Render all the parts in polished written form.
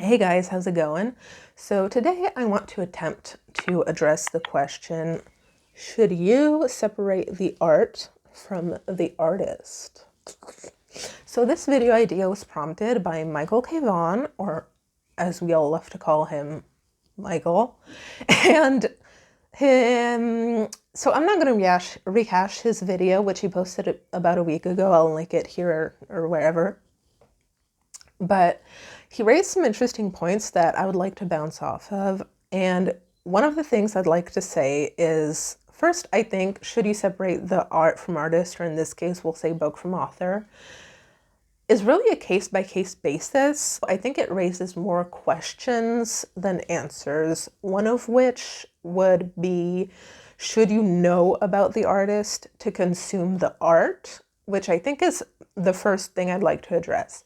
Hey guys, how's it going? So today I want to attempt to address the question, should you separate the art from the artist? So this video idea was prompted by Michael K. Vaughan, or as we all love to call him, Michael. And so I'm not going to rehash his video, which he posted about a week ago. I'll link it here or wherever. But he raised some interesting points that I would like to bounce off of. And one of the things I'd like to say is, first, I think, should you separate the art from artist, or in this case, we'll say book from author, is really a case-by-case basis. I think it raises more questions than answers, one of which would be, should you know about the artist to consume the art? Which I think is the first thing I'd like to address.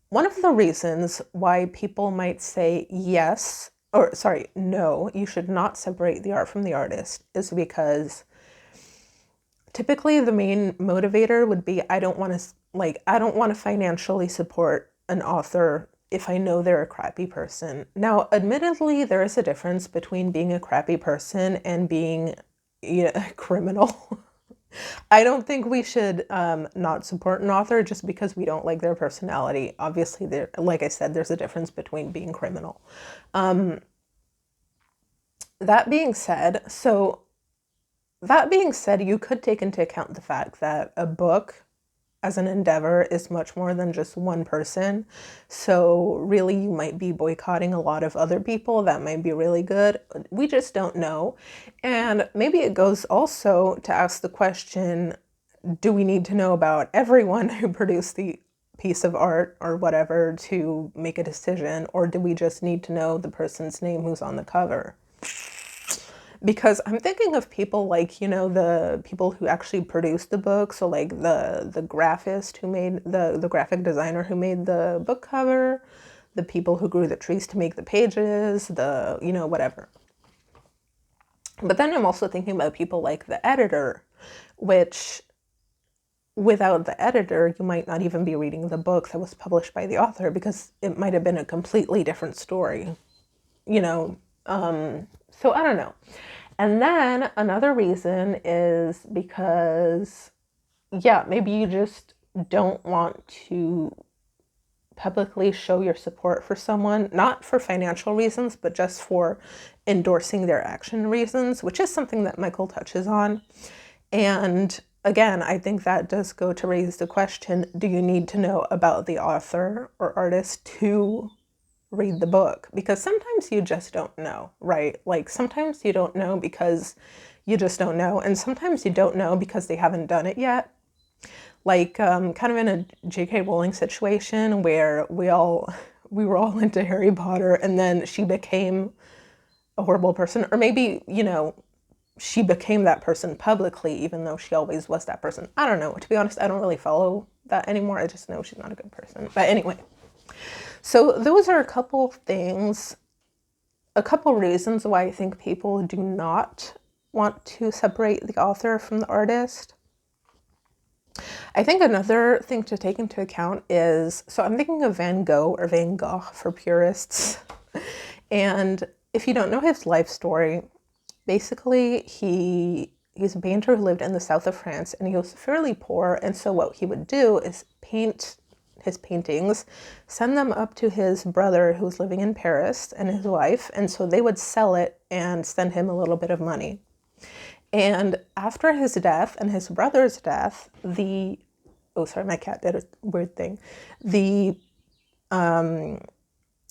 One of the reasons why people might say yes, or sorry, no, you should not separate the art from the artist is because typically the main motivator would be, I don't want to financially support an author if I know they're a crappy person. Now, admittedly, there is a difference between being a crappy person and being a criminal. I don't think we should not support an author just because we don't like their personality. Obviously, like I said, there's a difference between being criminal. That being said, you could take into account the fact that a book as an endeavor is much more than just one person. So really, you might be boycotting a lot of other people that might be really good. We just don't know. And maybe it goes also to ask the question, do we need to know about everyone who produced the piece of art or whatever to make a decision? Or do we just need to know the person's name who's on the cover? Because I'm thinking of people like, the people who actually produced the book. So like the graphist who made the graphic designer who made the book cover, the people who grew the trees to make the pages, whatever. But then I'm also thinking about people like the editor, which without the editor, you might not even be reading the book that was published by the author because it might have been a completely different story, so I don't know. And then another reason is because, maybe you just don't want to publicly show your support for someone, not for financial reasons, but just for endorsing their action reasons, which is something that Michael touches on. And again, I think that does go to raise the question, do you need to know about the author or artist to read the book? Because sometimes you just don't know, right? Like sometimes you don't know because you just don't know. And sometimes you don't know because they haven't done it yet. Like kind of in a J.K. Rowling situation where we were all into Harry Potter and then she became a horrible person. Or maybe, she became that person publicly, even though she always was that person. I don't know. To be honest, I don't really follow that anymore. I just know she's not a good person. But anyway. So those are a couple reasons why I think people do not want to separate the author from the artist. I think another thing to take into account is, so I'm thinking of Van Gogh or Van Gogh for purists. And if you don't know his life story, basically he's a painter who lived in the south of France and he was fairly poor. And so what he would do is paint his paintings, send them up to his brother who's living in Paris and his wife, and so they would sell it and send him a little bit of money. And after his death and his brother's death, my cat did a weird thing. The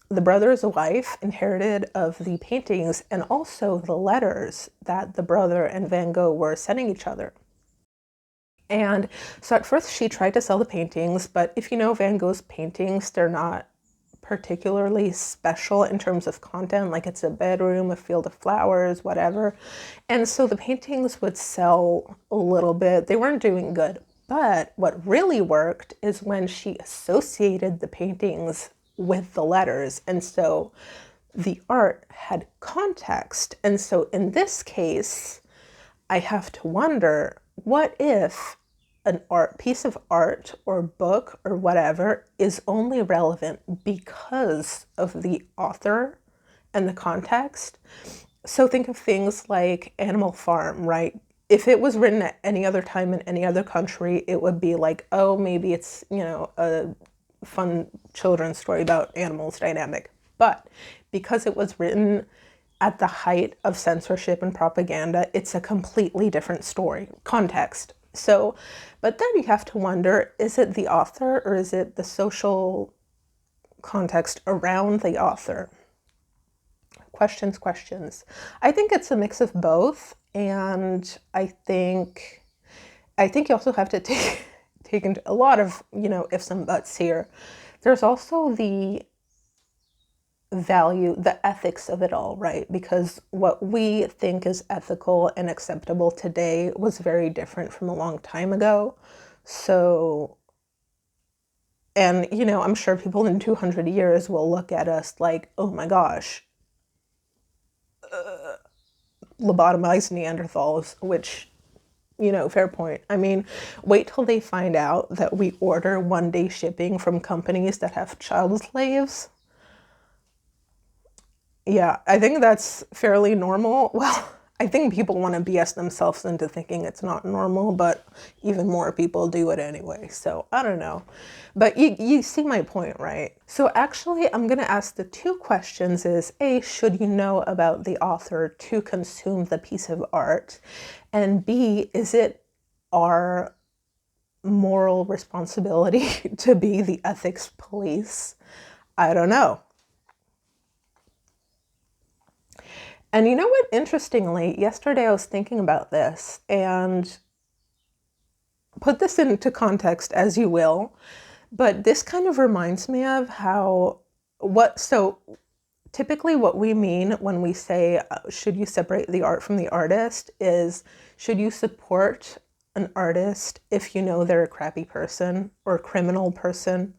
brother's wife inherited of the paintings and also the letters that the brother and Van Gogh were sending each other. And so at first she tried to sell the paintings, but if you know Van Gogh's paintings, they're not particularly special in terms of content, like it's a bedroom, a field of flowers, whatever. And so the paintings would sell a little bit. They weren't doing good. But what really worked is when she associated the paintings with the letters. And so the art had context. And so in this case, I have to wonder, what if an piece of art or book or whatever is only relevant because of the author and the context. So think of things like Animal Farm, right? If it was written at any other time in any other country, it would be like, oh, maybe it's, a fun children's story about animals dynamic. But because it was written at the height of censorship and propaganda, it's a completely different story, context. So, but then you have to wonder, is it the author or is it the social context around the author? Questions. I think it's a mix of both. And I think you also have to take into a lot of, ifs and buts here. There's also the value, the ethics of it all, right? Because what we think is ethical and acceptable today was very different from a long time ago. So, and, I'm sure people in 200 years will look at us like, oh my gosh, lobotomized Neanderthals, which, fair point. I mean, wait till they find out that we order one-day shipping from companies that have child slaves. Yeah, I think that's fairly normal. Well, I think people want to BS themselves into thinking it's not normal, but even more people do it anyway. So I don't know. But you see my point, right? So actually, I'm going to ask the two questions is, A, should you know about the author to consume the piece of art? And B, is it our moral responsibility to be the ethics police? I don't know. And you know what? Interestingly, yesterday I was thinking about this, and put this into context as you will, but this kind of reminds me of so typically what we mean when we say, should you separate the art from the artist, is should you support an artist if you know they're a crappy person or a criminal person?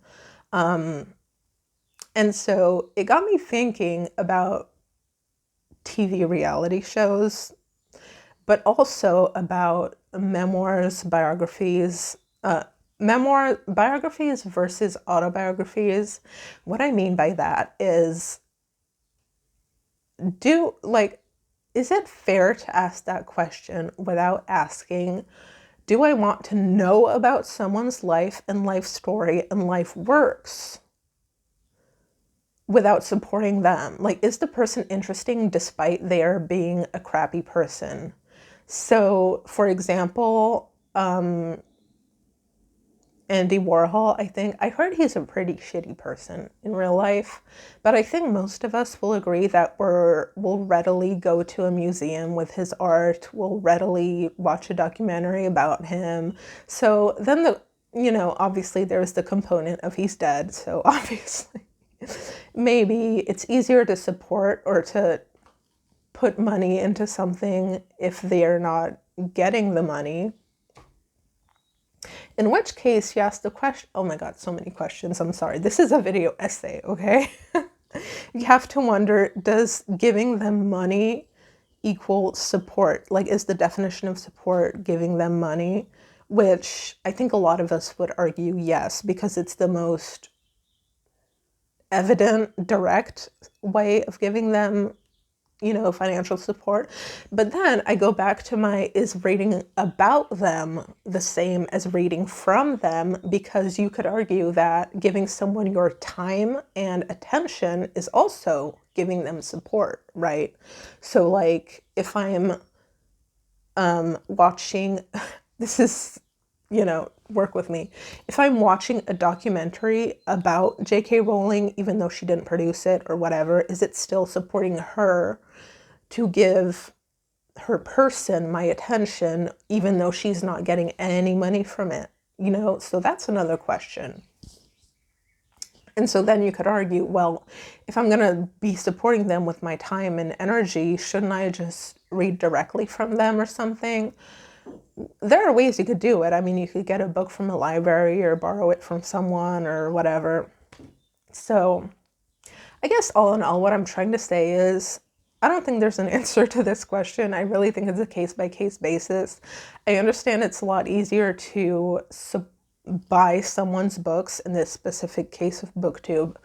And so it got me thinking about TV reality shows, but also about memoirs, biographies, biographies versus autobiographies. What I mean by that is, is it fair to ask that question without asking, do I want to know about someone's life and life story and life works without supporting them? Like, is the person interesting despite their being a crappy person? So, for example, Andy Warhol, I heard he's a pretty shitty person in real life, but I think most of us will agree that we'll readily go to a museum with his art, we'll readily watch a documentary about him. So then obviously there's the component of he's dead, so obviously maybe it's easier to support or to put money into something if they're not getting the money. In which case you ask the question, oh my God, so many questions. I'm sorry. This is a video essay, okay? You have to wonder, does giving them money equal support? Like, is the definition of support giving them money? Which I think a lot of us would argue yes, because it's the most evident, direct way of giving them financial support. But then I go back to is reading about them the same as reading from them? Because you could argue that giving someone your time and attention is also giving them support, right? So like if I'm watching, this is, work with me. If I'm watching a documentary about J.K. Rowling, even though she didn't produce it or whatever, is it still supporting her to give her person my attention, even though she's not getting any money from it? So that's another question. And so then you could argue, well, if I'm going to be supporting them with my time and energy, shouldn't I just read directly from them or something? There are ways you could do it. I mean, you could get a book from a library or borrow it from someone or whatever. So I guess all in all, what I'm trying to say is I don't think there's an answer to this question. I really think it's a case-by-case basis. I understand it's a lot easier to buy someone's books, in this specific case of BookTube,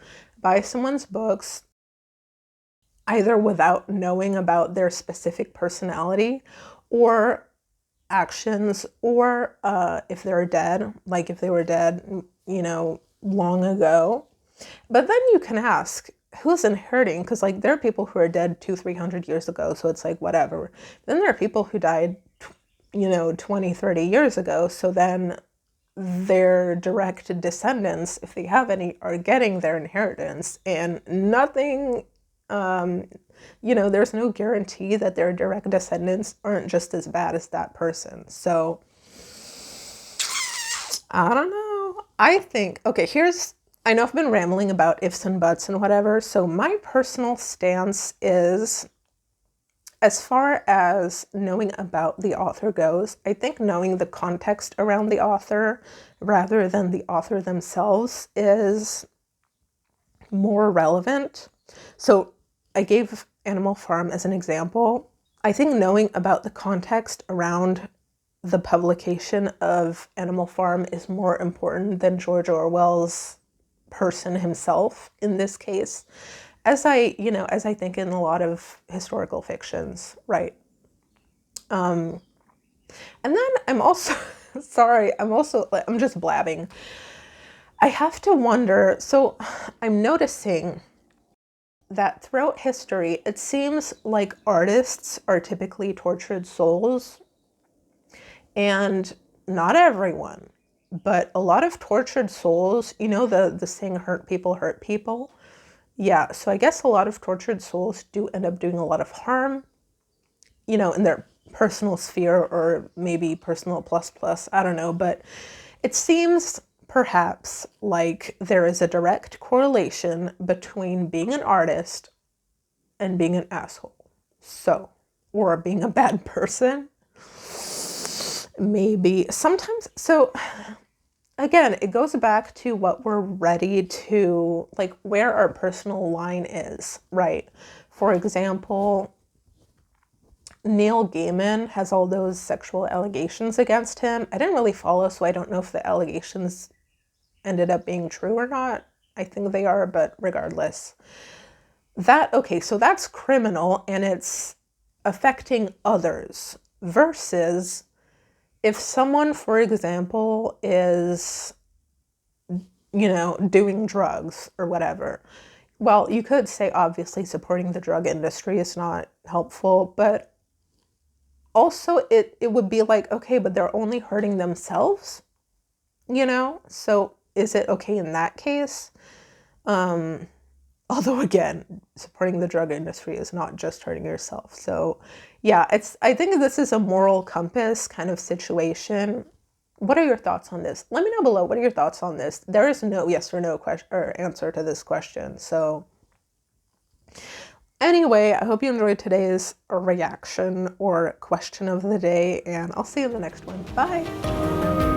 buy someone's books either without knowing about their specific personality or actions, or if they're dead, like if they were dead, long ago. But then you can ask, who's inheriting? Because like there are people who are dead 200-300 years ago, so it's like whatever. Then there are people who died 20-30 years ago, so then their direct descendants, if they have any, are getting their inheritance, and nothing, there's no guarantee that their direct descendants aren't just as bad as that person. So I don't know. I think, okay, I know I've been rambling about ifs and buts and whatever. So my personal stance is, as far as knowing about the author goes, I think knowing the context around the author rather than the author themselves is more relevant. So I gave Animal Farm as an example. I think knowing about the context around the publication of Animal Farm is more important than George Orwell's person himself in this case, as I think in a lot of historical fictions, right? And then I'm also, sorry, I'm just blabbing. I have to wonder, so I'm noticing that throughout history, it seems like artists are typically tortured souls, and not everyone, but a lot of tortured souls, the saying, hurt people. Yeah, so I guess a lot of tortured souls do end up doing a lot of harm, in their personal sphere, or maybe personal plus, I don't know, but it seems perhaps like there is a direct correlation between being an artist and being an asshole. So, or being a bad person. Maybe sometimes, so again, it goes back to what we're ready to, like, where our personal line is, right? For example, Neil Gaiman has all those sexual allegations against him. I didn't really follow, so I don't know if the allegations ended up being true or not. I think they are, but regardless. So that's criminal, and it's affecting others, versus if someone, for example, is, doing drugs or whatever. Well, you could say obviously supporting the drug industry is not helpful, but also it would be like, okay, but they're only hurting themselves, So is it okay in that case? Although again, supporting the drug industry is not just hurting yourself. So yeah, I think this is a moral compass kind of situation. What are your thoughts on this? Let me know below. What are your thoughts on this? There is no yes or no question or answer to this question. So anyway, I hope you enjoyed today's reaction or question of the day, and I'll see you in the next one. Bye.